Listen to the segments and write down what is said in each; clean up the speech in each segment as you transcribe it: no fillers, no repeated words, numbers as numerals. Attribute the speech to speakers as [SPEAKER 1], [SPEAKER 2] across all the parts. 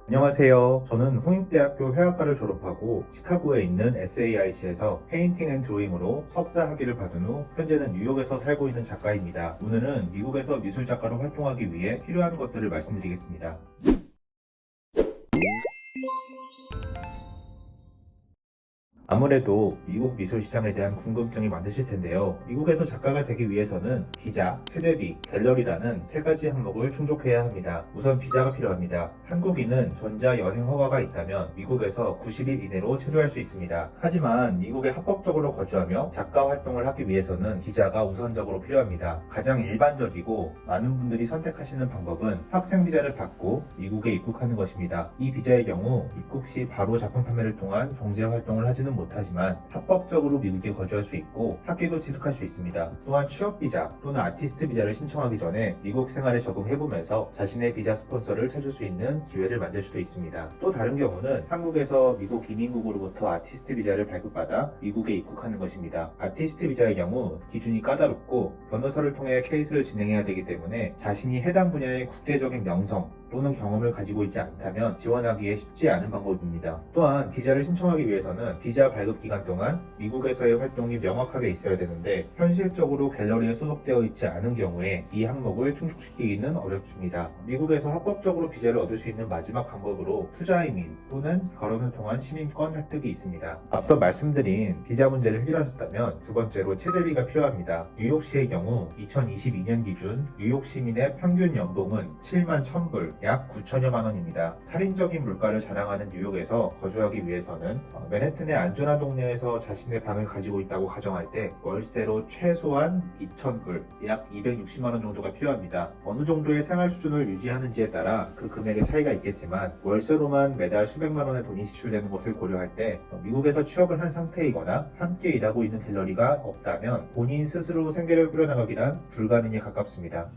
[SPEAKER 1] 안녕하세요. 저는 홍익대학교 회화과를 졸업하고 시카고에 있는 SAIC에서 페인팅 앤 드로잉으로 석사 학위를 받은 후 현재는 뉴욕에서 살고 있는 작가입니다. 오늘은 미국에서 미술 작가로 활동하기 위해 필요한 것들을 말씀드리겠습니다. 아무래도 미국 미술 시장에 대한 궁금증이 많으실 텐데요. 미국에서 작가가 되기 위해서는 비자, 체제비, 갤러리라는 세 가지 항목을 충족해야 합니다. 우선 비자가 필요합니다. 한국인은 전자 여행 허가가 있다면 미국에서 90일 이내로 체류할 수 있습니다. 하지만 미국에 합법적으로 거주하며 작가 활동을 하기 위해서는 비자가 우선적으로 필요합니다. 가장 일반적이고 많은 분들이 선택하시는 방법은 학생 비자를 받고 미국에 입국하는 것입니다. 이 비자의 경우 입국 시 바로 작품 판매를 통한 경제 활동을 하지는 못하지만 합법적으로 미국에 거주할 수 있고 학위도 취득할 수 있습니다. 또한 취업 비자 또는 아티스트 비자를 신청하기 전에 미국 생활에 적응해보면서 자신의 비자 스폰서를 찾을 수 있는 기회를 만들 수도 있습니다. 또 다른 경우는 한국에서 미국移民국으로부터 아티스트 비자를 발급받아 미국에 입국하는 것입니다. 아티스트 비자의 경우 기준이 까다롭고 변호사를 통해 케이스를 진행해야 되기 때문에 자신이 해당 분야의 국제적인 명성 또는 경험을 가지고 있지 않다면 지원하기에 쉽지 않은 방법입니다. 또한 비자를 신청하기 위해서는 비자 발급 기간 동안 미국에서의 활동이 명확하게 있어야 되는데 현실적으로 갤러리에 소속되어 있지 않은 경우에 이 항목을 충족시키기는 어렵습니다. 미국에서 합법적으로 비자를 얻을 수 있는 마지막 방법으로 투자이민 또는 결혼을 통한 시민권 획득이 있습니다. 앞서 말씀드린 비자 문제를 해결하셨다면 두 번째로 체제비가 필요합니다. 뉴욕시의 경우 2022년 기준 뉴욕 시민의 평균 연봉은 7만 1000불 약 9천여만 원입니다. 살인적인 물가를 자랑하는 뉴욕에서 거주하기 위해서는 맨해튼의 안전한 동네에서 자신의 방을 가지고 있다고 가정할 때 월세로 최소한 2,000불 약 260만 원 정도가 필요합니다. 어느 정도의 생활 수준을 유지하는지에 따라 그 금액의 차이가 있겠지만 월세로만 매달 수백만 원의 돈이 지출되는 것을 고려할 때 미국에서 취업을 한 상태이거나 함께 일하고 있는 갤러리가 없다면 본인 스스로 생계를 꾸려나가기란 불가능에 가깝습니다.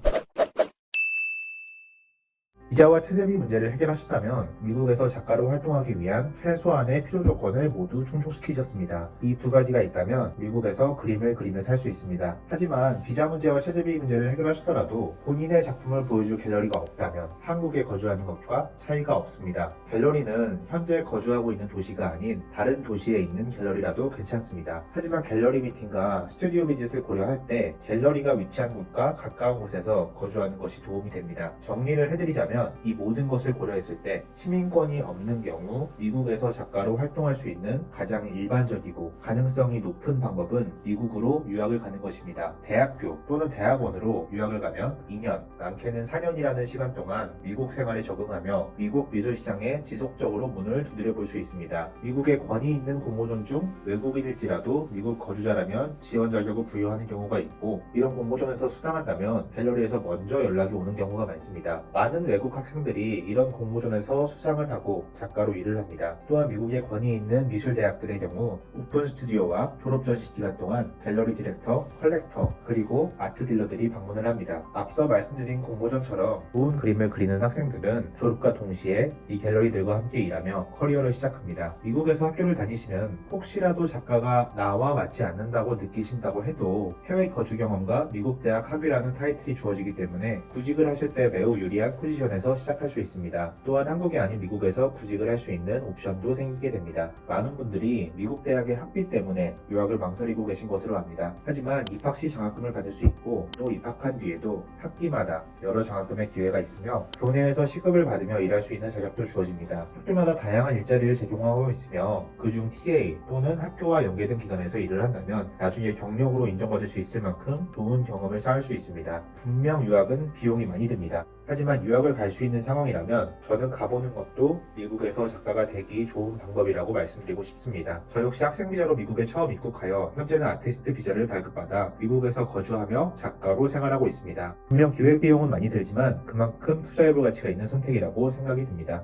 [SPEAKER 1] 비자와 체제비 문제를 해결하셨다면 미국에서 작가로 활동하기 위한 최소한의 필요 조건을 모두 충족시키셨습니다. 이 두 가지가 있다면 미국에서 그림을 그리며 살 수 있습니다. 하지만 비자 문제와 체제비 문제를 해결하셨더라도 본인의 작품을 보여줄 갤러리가 없다면 한국에 거주하는 것과 차이가 없습니다. 갤러리는 현재 거주하고 있는 도시가 아닌 다른 도시에 있는 갤러리라도 괜찮습니다. 하지만 갤러리 미팅과 스튜디오 비짓을 고려할 때 갤러리가 위치한 곳과 가까운 곳에서 거주하는 것이 도움이 됩니다. 정리를 해드리자면 이 모든 것을 고려했을 때 시민권이 없는 경우 미국에서 작가로 활동할 수 있는 가장 일반적이고 가능성이 높은 방법은 미국으로 유학을 가는 것입니다. 대학교 또는 대학원으로 유학을 가면 2년, 많게는 4년이라는 시간 동안 미국 생활에 적응하며 미국 미술 시장에 지속적으로 문을 두드려 볼 수 있습니다. 미국의 권위 있는 공모전 중 외국인일지라도 미국 거주자라면 지원 자격을 부여하는 경우가 있고 이런 공모전에서 수상한다면 갤러리에서 먼저 연락이 오는 경우가 많습니다. 많은 외국 학생들이 이런 공모전에서 수상을 하고 작가로 일을 합니다. 또한 미국의 권위 있는 미술대학들의 경우 오픈 스튜디오와 졸업 전시 기간 동안 갤러리 디렉터, 컬렉터, 그리고 아트 딜러들이 방문을 합니다. 앞서 말씀드린 공모전처럼 좋은 그림을 그리는 학생들은 졸업과 동시에 이 갤러리들과 함께 일하며 커리어를 시작합니다. 미국에서 학교를 다니시면 혹시라도 작가가 나와 맞지 않는다고 느끼신다고 해도 해외 거주 경험과 미국 대학 학위라는 타이틀이 주어지기 때문에 구직을 하실 때 매우 유리한 포지션에서 시작할 수 있습니다. 또한 한국이 아닌 미국에서 구직을 할 수 있는 옵션도 생기게 됩니다. 많은 분들이 미국 대학의 학비 때문에 유학을 망설이고 계신 것으로 압니다. 하지만 입학 시 장학금을 받을 수 있고 또 입학한 뒤에도 학기마다 여러 장학금의 기회가 있으며 교내에서 시급을 받으며 일할 수 있는 자격도 주어집니다. 학교마다 다양한 일자리를 제공하고 있으며 그중 TA 또는 학교와 연계된 기관에서 일을 한다면 나중에 경력으로 인정받을 수 있을 만큼 좋은 경험을 쌓을 수 있습니다. 분명 유학은 비용이 많이 듭니다. 하지만 유학을 갈 수 있는 상황이라면 저는 가보는 것도 미국에서 작가가 되기 좋은 방법이라고 말씀드리고 싶습니다. 저 역시 학생 비자로 미국에 처음 입국하여 현재는 아티스트 비자를 발급받아 미국에서 거주하며 작가로 생활하고 있습니다. 분명 기획 비용은 많이 들지만 그만큼 투자해볼 가치가 있는 선택이라고 생각이 듭니다.